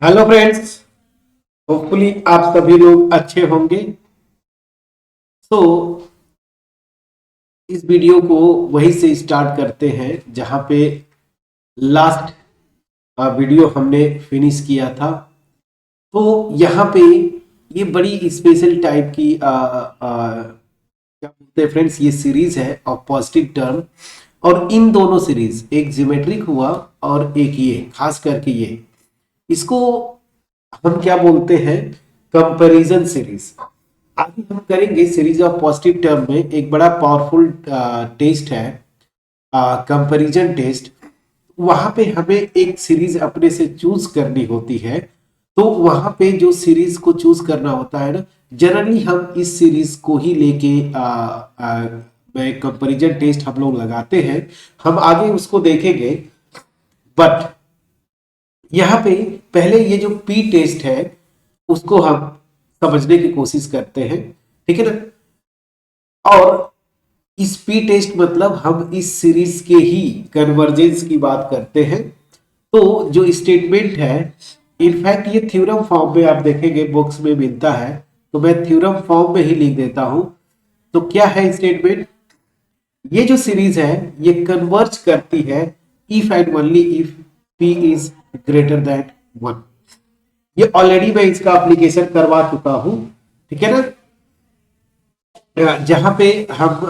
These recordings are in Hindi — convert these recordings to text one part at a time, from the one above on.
Hello friends. होपफुली आप सभी लोग अच्छे होंगे। तो इस वीडियो को वहीं से स्टार्ट करते हैं जहां पे लास्ट वीडियो हमने फिनिश किया था। तो यहाँ पे ये बड़ी स्पेशल टाइप की क्या बोलते हैं फ्रेंड्स, ये सीरीज है ऑफ पॉजिटिव टर्म। और इन दोनों सीरीज, एक ज्योमेट्रिक हुआ और एक ये खास करके ये, इसको हम क्या बोलते हैं, कंपैरिजन सीरीज। आगे हम करेंगे सीरीज ऑफ पॉजिटिव टर्म में एक बड़ा पावरफुल टेस्ट है, कंपैरिजन टेस्ट। वहां पे हमें एक सीरीज अपने से चूज करनी होती है। तो वहां पे जो सीरीज को चूज करना होता है ना, जनरली हम इस सीरीज को ही लेके कंपैरिजन टेस्ट हम लोग लगाते हैं। हम आगे उसको देखेंगे, बट यहाँ पे पहले ये जो पी टेस्ट है उसको हम समझने की कोशिश करते हैं, ठीक है ना। और इस पी टेस्ट मतलब हम इस सीरीज के ही कन्वर्जेंस की बात करते हैं। तो जो स्टेटमेंट है, इनफैक्ट ये थ्योरम फॉर्म में आप देखेंगे बुक्स में मिलता है, तो मैं थ्योरम फॉर्म में ही लिख देता हूं। तो क्या है स्टेटमेंट, ये जो सीरीज है ये कन्वर्ज करती है if and only if P is greater than 1। ये ऑलरेडी मैं इसका एप्लीकेशन करवा चुका हूं, ठीक है ना। जहां पे हम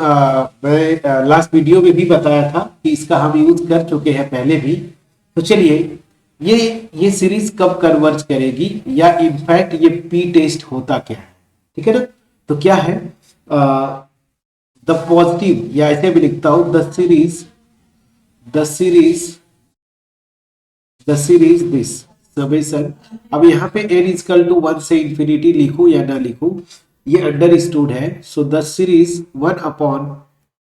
मैं लास्ट वीडियो में भी बताया था कि इसका हम यूज कर चुके हैं पहले भी। तो चलिए, ये सीरीज कब कन्वर्ज करेगी, या इनफैक्ट ये पी टेस्ट होता क्या है, ठीक है ना। तो क्या है, द पॉजिटिव, या ऐसे भी लिखता हूं, द सीरीज दिस समेशन। अब यहाँ पे n इजकल टू 1 से इंफिनिटी लिखूं या ना लिखूं, ये अंडरस्टूड है। So the series 1 upon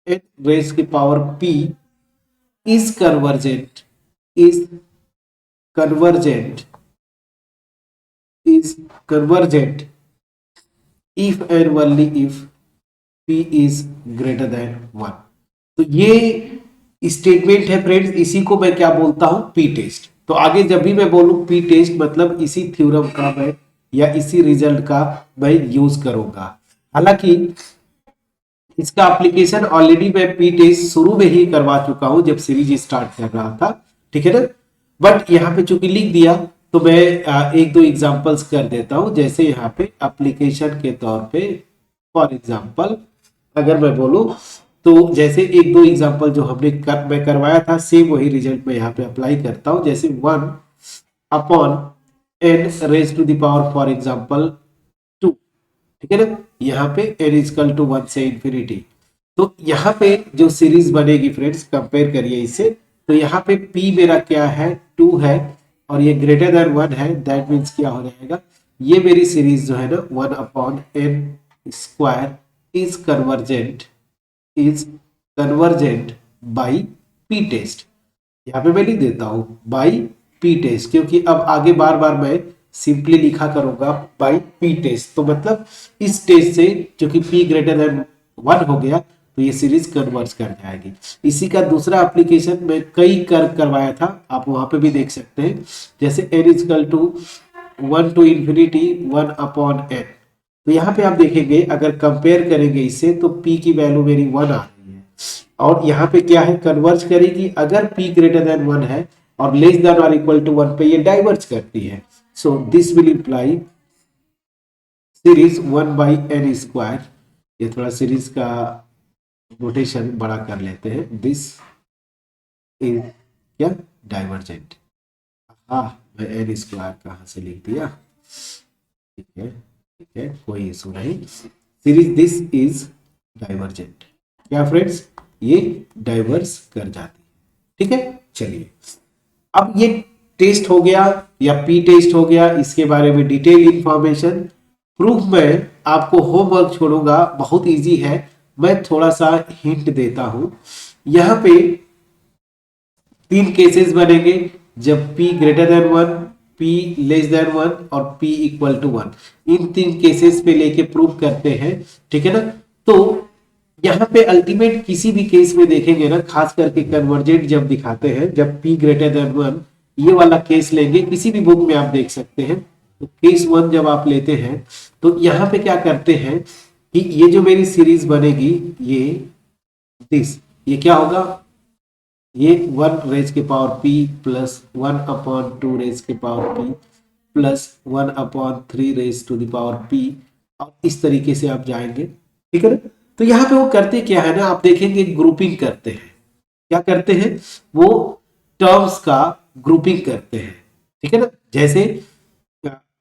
n raise की power p is convergent is convergent if and only if p is greater than 1। तो ये स्टेटमेंट है फ्रेंड्स, इसी को मैं क्या बोलता हूं, पी टेस्ट। तो आगे जब भी मैं बोलूं पी टेस्ट मतलब इसी थ्योरम का मैं या इसी रिजल्ट का मैं यूज करूंगा। हालांकि इसका एप्लीकेशन ऑलरेडी मैं पी टेस्ट शुरू में ही करवा चुका हूं जब सीरीज स्टार्ट कर रहा था, ठीक है ना। बट यहाँ पे चूंकि लिख दिया तो मैं एक दो एग्जांपल्स कर देता हूं। जैसे यहाँ पे एप्लीकेशन के तौर पे फॉर एग्जांपल अगर मैं बोलूं, तो जैसे एक दो एग्जांपल जो मैं करवाया था, सेम वही रिजल्ट मैं यहाँ पे अप्लाई करता हूं। जैसे 1 upon n raise to the power for example 2, ठीक है ना। यहाँ पे n इजकल टू 1 से इंफिनिटी। तो यहाँ पे जो सीरीज बनेगी फ्रेंड्स, कंपेयर करिए इसे। तो यहाँ पे p मेरा क्या है, 2 है, और ये ग्रेटर देन 1 है। दैट मीन्स क्या हो जाएगा, ये मेरी सीरीज जो है ना 1 upon n square is convergent by p test. यहाँ पे मैं लिख देता हूं बाई पी टेस्ट, क्योंकि अब आगे बार बार मैं सिंपली लिखा करूंगा बाई पी टेस्ट। तो मतलब इस टेस्ट से क्योंकि पी ग्रेटर देन 1 हो गया तो ये सीरीज कन्वर्ज कर जाएगी। इसी का दूसरा एप्लीकेशन मैं कई करवाया था, आप वहां पे भी देख सकते हैं। जैसे n equal to 1 to infinity 1 upon n। तो यहाँ पे आप देखेंगे अगर कंपेयर करेंगे इससे तो p की वैल्यू मेरी 1 आ रही है, और यहाँ पे क्या है, कन्वर्ज करेगी। अगर p ग्रेटर देन 1 है और लेस देन और इक्वल टू 1 पे ये डाइवर्ज करती है। So this will imply series 1 by n square. ये थोड़ा सीरीज का नोटेशन बड़ा कर लेते हैं। दिस इज क्या, डाइवर्जेंट। हाँ, मैं n स्क्वायर कहाँ से लिख दिया, ठीक है ठीक है, कोई इशू नहीं। सीरीज दिस इज डाइवर्जेंट, क्या फ्रेंड्स, ये डाइवर्स कर जाती है, ठीक है। चलिए, अब ये टेस्ट हो गया या पी टेस्ट हो गया, इसके बारे में डिटेल इंफॉर्मेशन। प्रूफ में आपको होमवर्क छोड़ूंगा, बहुत इजी है। मैं थोड़ा सा हिंट देता हूं। यहां पे 3 केसेस बनेंगे जब p greater than 1, p less than 1 और p इक्वल टू 1। इन 3 केसेस पे लेके प्रूव करते हैं, ठीक है ना। तो यहाँ पे अल्टीमेट किसी भी केस में देखेंगे ना, खास करके कन्वर्जेंट जब दिखाते हैं, जब p ग्रेटर देन 1 ये वाला केस लेंगे, किसी भी बुक में आप देख सकते हैं। तो केस 1 जब आप लेते हैं तो यहाँ पे क्या करते हैं कि ये जो मेरी सीरीज बनेगी, ये क्या होगा, ये 1 रेज के पावर p प्लस 1/2 रेज के power p plus 1/3 raise to the power p, और इस तरीके से आप जाएंगे, ठीक है ना। तो यहाँ पे वो करते क्या है ना, आप देखेंगे ग्रुपिंग करते हैं। क्या करते हैं, वो टर्म्स का ग्रुपिंग करते हैं, ठीक है ना। जैसे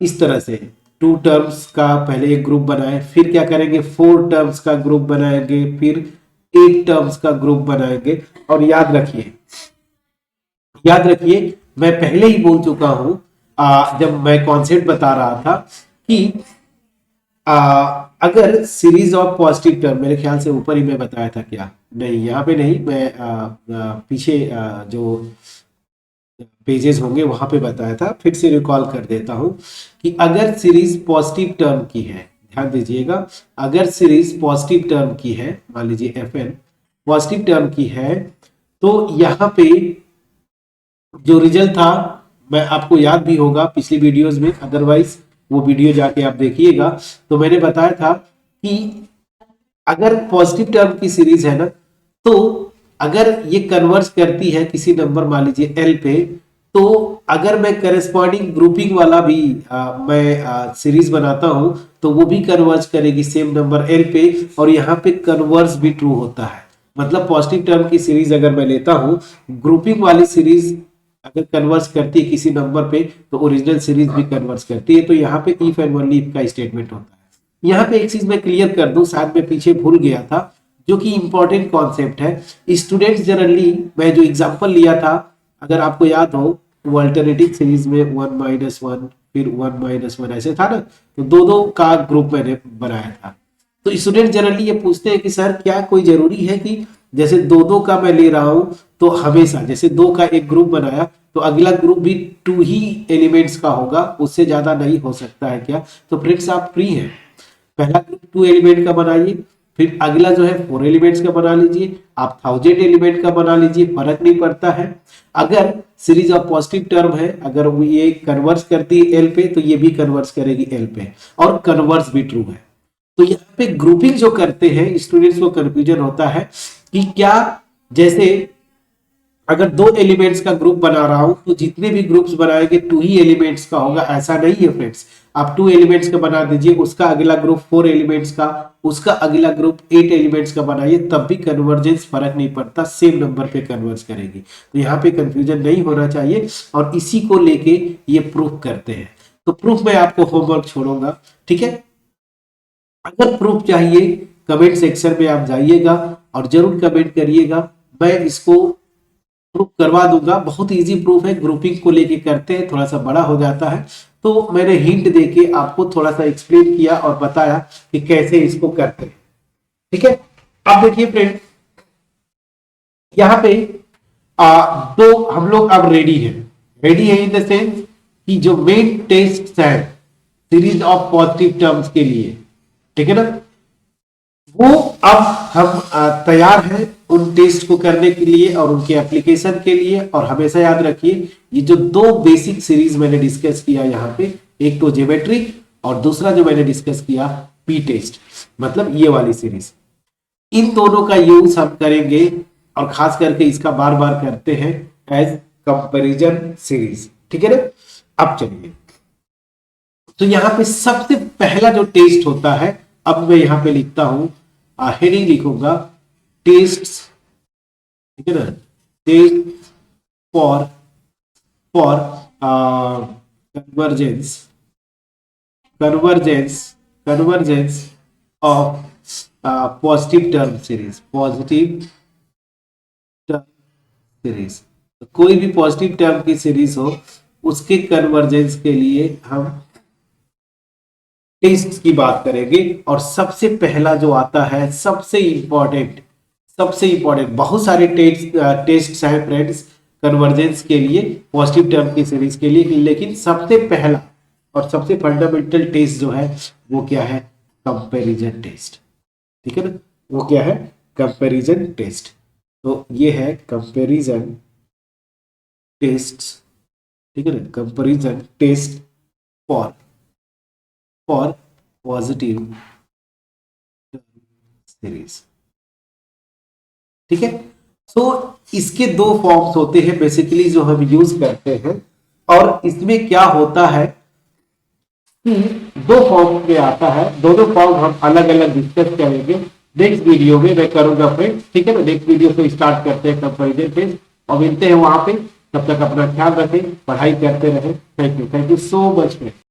इस तरह से 2 टर्म्स का पहले एक ग्रुप बनाए, फिर क्या करेंगे 4 टर्म्स का ग्रुप बनाएंगे, फिर 8 टर्म्स का ग्रुप बनाएंगे। और याद रखिए मैं पहले ही बोल चुका हूं, जब मैं कॉन्सेप्ट बता रहा था कि अगर सीरीज ऑफ पॉजिटिव टर्म, मेरे ख्याल से ऊपर ही मैं बताया था क्या, नहीं यहाँ पे नहीं, मैं पीछे जो पेजेस होंगे वहां पे बताया था, फिर से रिकॉल कर देता हूं कि अगर सीरीज पॉजिटिव टर्म की है, ध्यान दीजिएगा, अगर सीरीज पॉजिटिव टर्म की है, मान लीजिए Fn पॉजिटिव टर्म की है, तो यहाँ पे जो रिजल्ट था, मैं आपको याद भी होगा पिछली वीडियोस में, अदरवाइज वो वीडियो जाके आप देखिएगा, तो मैंने बताया था कि अगर पॉजिटिव टर्म की सीरीज है ना, तो अगर ये कन्वर्ज करती है किसी नंबर मान लीजिए L पे, तो अगर मैं करेस्पॉन्डिंग ग्रुपिंग वाला भी मैं सीरीज बनाता हूं, तो वो भी कन्वर्ज करेगी सेम नंबर L पे, और यहाँ पे कन्वर्ज भी ट्रू होता है। मतलब पॉजिटिव टर्म की सीरीज अगर मैं लेता हूं, ग्रुपिंग वाली सीरीज अगर कन्वर्ज करती है किसी नंबर पे, तो ओरिजिनल सीरीज भी कन्वर्ज करती है। तो यहाँ पे इफ एंड ओनली इफ का स्टेटमेंट होता है। यहाँ पे एक चीज मैं क्लियर कर दूं, शायद मैं पीछे भूल गया था, जो कि इंपॉर्टेंट कॉन्सेप्ट है। स्टूडेंट्स जनरली, मैं जो एग्जांपल लिया था, अगर आपको याद हो, वो अल्टरनेटिव सीरीज में 1 - 1 फिर 1 - 1 ऐसे था ना, तो दो दो का ग्रुप मैंने बनाया था। तो स्टूडेंट जनरली ये पूछते हैं कि सर क्या कोई जरूरी है कि जैसे दो दो का मैं ले रहा हूं, तो हमेशा जैसे 2 का एक ग्रुप बनाया तो अगला ग्रुप भी 2 ही एलिमेंट्स का होगा, उससे ज्यादा नहीं हो सकता है क्या? तो फ्रेंड्स आप फ्री हैं, पहला ग्रुप 2 एलिमेंट का बनाइए, फिर अगला जो है 4 एलिमेंट्स का बना लीजिए, आप 1000 एलिमेंट का बना लीजिए, फर्क नहीं पड़ता है। अगर सीरीज ऑफ पॉजिटिव टर्म है, अगर वो ये कन्वर्स करती है एल पे, तो ये भी कन्वर्स करेगी एल पे, और कन्वर्स भी ट्रू है। तो यहाँ पे ग्रुपिंग जो करते हैं, स्टूडेंट्स को कंफ्यूजन होता है कि क्या, जैसे अगर 2 एलिमेंट्स का ग्रुप बना रहा हूं, तो जितने भी ग्रुप्स बनाएंगे 2 ही एलिमेंट्स का होगा, ऐसा नहीं है फ्रेंड्स। आप 2 एलिमेंट्स का बना दीजिए, उसका अगला ग्रुप 4 एलिमेंट्स का, उसका अगला ग्रुप 8 एलिमेंट्स का बनाइए, तब भी कन्वर्जेंस फर्क नहीं पड़ता, सेम नंबर पे कन्वर्ज करेगी। तो यहाँ पे कंफ्यूजन नहीं होना चाहिए, और इसी को लेके ये प्रूफ करते हैं। तो प्रूफ मैं आपको होमवर्क छोड़ूंगा, ठीक है। अगर प्रूफ चाहिए, कमेंट सेक्शन में आप जाइएगा और जरूर कमेंट करिएगा, मैं इसको प्रूफ करवा दूंगा। बहुत इजी प्रूफ है, ग्रुपिंग को लेके करते हैं, थोड़ा सा बड़ा हो जाता है, तो मैंने हिंट देके आपको थोड़ा सा एक्सप्लेन किया और बताया कि कैसे इसको करते हैं, ठीक है। अब देखिए फ्रेंड, यहाँ पे तो हम लोग अब रेडी है इन द सेंस कि जो मेन टेस्ट है सीरीज ऑफ पॉजिटिव टर्म्स के लिए, ठीक है ना, वो अब हम तैयार हैं उन टेस्ट को करने के लिए और उनके एप्लीकेशन के लिए। और हमेशा याद रखिए, ये जो 2 बेसिक सीरीज मैंने डिस्कस किया यहाँ पे, एक तो ज्योमेट्रिक और दूसरा जो मैंने डिस्कस किया पी टेस्ट, मतलब ये वाली सीरीज, इन दोनों का यूज हम करेंगे, और खास करके इसका बार बार करते हैं एज कंपैरिजन सीरीज, ठीक है ना। अब चलिए, तो यहाँ पे सबसे पहला जो टेस्ट होता है, अब मैं यहाँ पे लिखता हूं, हेडिंग लिखूंगा टेस्ट, ठीक है ना, test for convergence convergence convergence of positive term series, तो कोई भी पॉजिटिव टर्म की सीरीज हो, उसके कन्वर्जेंस के लिए हम टेस्ट की बात करेंगे। और सबसे पहला जो आता है, सबसे इंपॉर्टेंट, बहुत सारे टेस्ट हैं फ्रेंड्स कन्वर्जेंस के लिए, पॉजिटिव टर्म की सीरीज के लिए, लेकिन सबसे पहला और सबसे फंडामेंटल टेस्ट जो है वो क्या है, कंपैरिजन टेस्ट, ठीक है ना। वो क्या है, कंपैरिजन टेस्ट। तो ये है कंपैरिजन टेस्ट ठीक है ना, comparison test for for positive series. ठीक है, सो इसके दो फॉर्म्स होते हैं बेसिकली जो हम यूज करते हैं, और इसमें क्या होता है कि दो फॉर्म में आता है, दोनों फॉर्म हम अलग अलग डिस्कस करेंगे नेक्स्ट वीडियो में, मैं करूंगा फ्रेंड्स। ठीक है ना, नेक्स्ट वीडियो से स्टार्ट करते हैं कंपैरिजन टेस्ट और मिलते हैं वहां पे। तब तक अपना ख्याल रखें, पढ़ाई करते रहें। Thank you so much friends.